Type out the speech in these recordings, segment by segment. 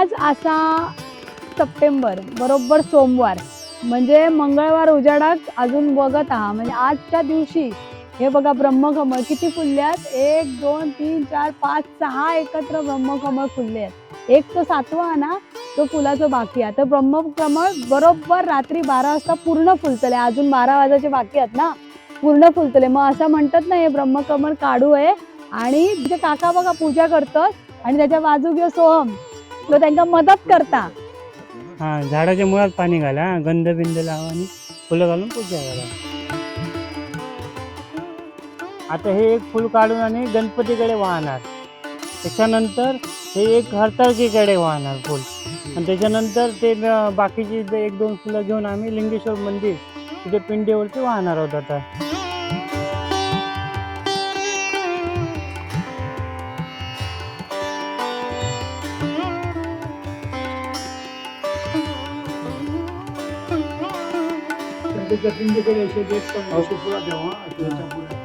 आज असा सप्टेंबर बरोबर सोमवार म्हणजे मंगळवार उजाडाक अजून बघत आहा म्हणजे आजच्या दिवशी हे बघा ब्रह्मकमळ किती फुलले आहेत 1 2 3 4 5 6 एकत्र ब्रह्मकमळ फुलले आहेत एक तो सातवा आहे ना तो फुलाचं बाकी आहे तर ब्रह्मकमळ बरोबर रात्री 12 वाजता पूर्ण फुलतले अजून 12 वाजायचे बाकी आहेत ना पूर्ण फुलतले मग असं म्हणतात ना हे ब्रह्मकमळ काढू आहे आणि जे काका बघा पूजा करतात आणि त्याच्या बाजू घेऊ सोहम तो त्यांना मदत करता हा झाडाच्या मुळात पाणी घाला गंध बिंद लावा आणि फुलं घालून पूजा करा. आता हे एक फुल काढून आणि गणपतीकडे वाहणार त्याच्यानंतर हे एक हरताळकीकडे वाहणार फुल आणि त्याच्यानंतर ते बाकीची 1-2 फुलं घेऊन आम्ही लिंगेश्वर मंदिर तिथे पिंडीवरती वाहणार आहोत. आता पिंडीकडे असे देत पण असे पुरा देवा त्याच्या पुढे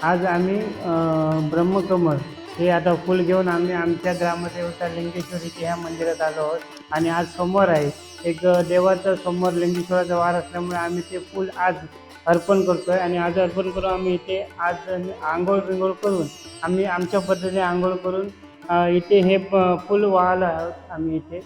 आज आम्ही ब्रह्मकमळ हे आता फुल घेऊन आम्ही आमच्या ग्रामदेवता लिंगेश्वरी ह्या मंदिरात आलो आहोत आणि आज सोमवार आहे एक देवाचं सोमवार लिंगेश्वराचा वार असल्यामुळे आम्ही ते फुल आज अर्पण करतोय आणि आज अर्पण करून आम्ही इथे आज आंघोळ बिंघोळ करून आम्ही आमच्या पद्धतीने आंघोळ करून इथे हे फुल वाहलं आहोत आम्ही इथे